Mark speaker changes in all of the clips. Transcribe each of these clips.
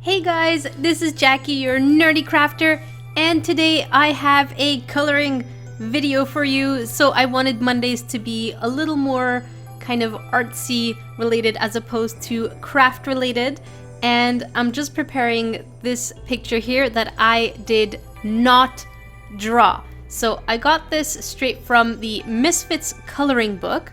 Speaker 1: Hey guys, this is Jackie, your nerdy crafter, and today I have a coloring video for you. So I wanted Mondays to be a little more kind of artsy related as opposed to craft related, and I'm just preparing this picture here that I did not draw. So I got this straight from the Misfits coloring book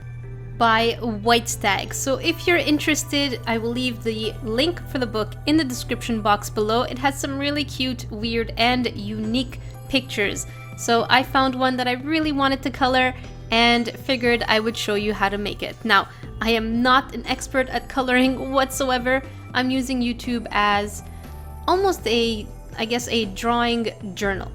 Speaker 1: by White Stag. So if you're interested, I will leave the link for the book in the description box below. It has some really cute, weird, and unique pictures. So I found one that I really wanted to color and figured I would show you how to make it. Now, I am not an expert at coloring whatsoever. I'm using YouTube as almost I guess a drawing journal.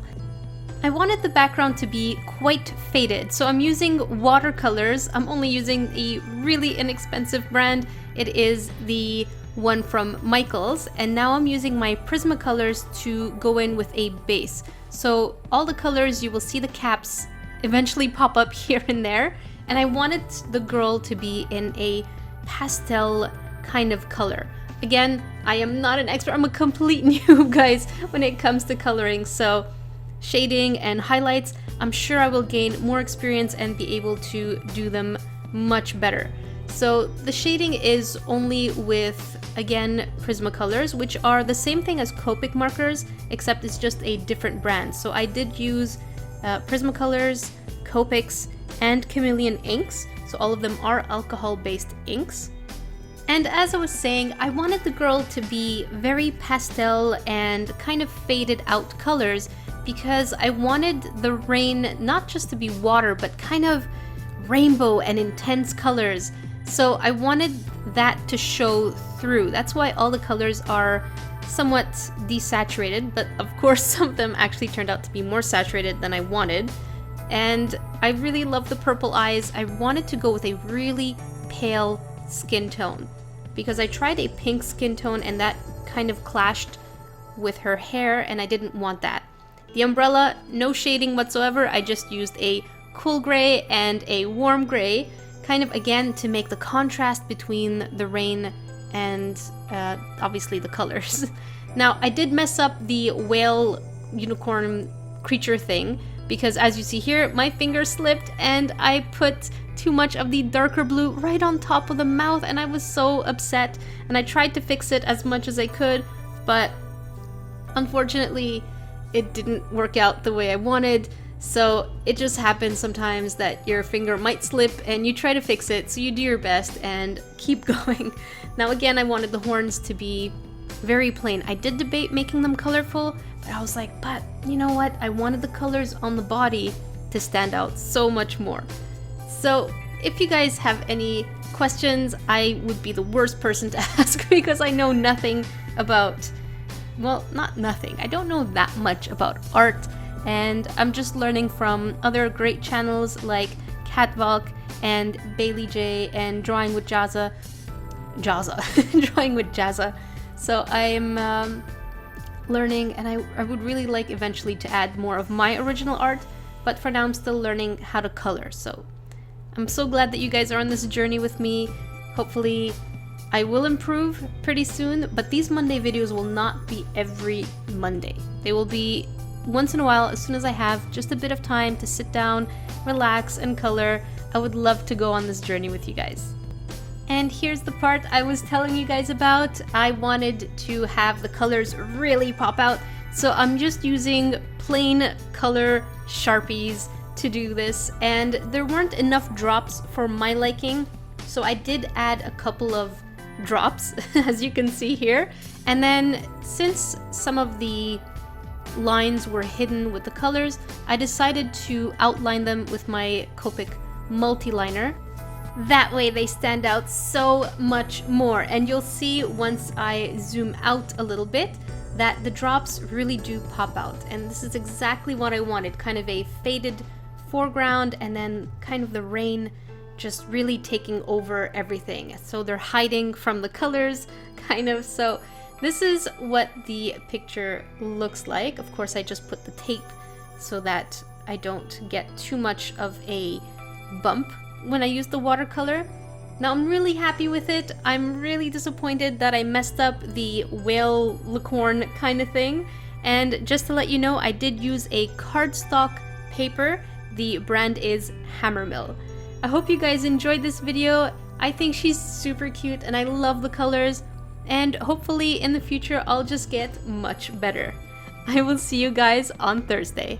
Speaker 1: I wanted the background to be quite faded, so I'm using watercolors. I'm only using a really inexpensive brand. It is the one from Michaels, and now I'm using my Prismacolors to go in with a base. So all the colors, you will see the caps eventually pop up here and there, and I wanted the girl to be in a pastel kind of color. Again, I am not an expert. I'm a complete noob, guys, when it comes to coloring, so shading and highlights, I'm sure I will gain more experience and be able to do them much better. So the shading is only with, again, Prismacolors, which are the same thing as COPIC markers, except it's just a different brand. So I did use Prismacolors, COPICs, and Chameleon inks. So all of them are alcohol-based inks. And as I was saying, I wanted the girl to be very pastel and kind of faded out colors, because I wanted the rain not just to be water, but kind of rainbow and intense colors. So I wanted that to show through. That's why all the colors are somewhat desaturated, but of course some of them actually turned out to be more saturated than I wanted. And I really love the purple eyes. I wanted to go with a really pale skin tone, because I tried a pink skin tone and that kind of clashed with her hair, and I didn't want that. The umbrella, no shading whatsoever. I just used a cool gray and a warm gray, kind of again to make the contrast between the rain and obviously the colors. Now, I did mess up the whale unicorn creature thing, because as you see here, my finger slipped and I put too much of the darker blue right on top of the mouth, and I was so upset, and I tried to fix it as much as I could, but unfortunately it didn't work out the way I wanted. So it just happens sometimes that your finger might slip and you try to fix it, so you do your best and keep going. Now again, I wanted the horns to be very plain. I did debate making them colorful, but I was like, but you know what? I wanted the colors on the body to stand out so much more. So if you guys have any questions, I would be the worst person to ask, because I know nothing about, well, not nothing. I don't know that much about art, and I'm just learning from other great channels like Catwalk and Bailey J and Drawing with Jazza. Drawing with Jazza. So I'm learning, and I would really like eventually to add more of my original art, but for now I'm still learning how to color. So I'm so glad that you guys are on this journey with me. Hopefully I will improve pretty soon, but these Monday videos will not be every Monday. They will be once in a while, as soon as I have just a bit of time to sit down, relax, and color. I would love to go on this journey with you guys. And here's the part I was telling you guys about. I wanted to have the colors really pop out, so I'm just using plain color Sharpies to do this, and there weren't enough drops for my liking, so I did add a couple of drops, as you can see here. And then since some of the lines were hidden with the colors, I decided to outline them with my Copic multi-liner. That way they stand out so much more, and you'll see once I zoom out a little bit that the drops really do pop out, and this is exactly what I wanted, kind of a faded foreground and then kind of the rain just really taking over everything. So they're hiding from the colors, kind of. So this is what the picture looks like. Of course, I just put the tape so that I don't get too much of a bump when I use the watercolor. Now I'm really happy with it. I'm really disappointed that I messed up the whale licorn kind of thing. And just to let you know, I did use a cardstock paper. The brand is Hammermill. I hope you guys enjoyed this video. I think she's super cute and I love the colors. And hopefully in the future I'll just get much better. I will see you guys on Thursday.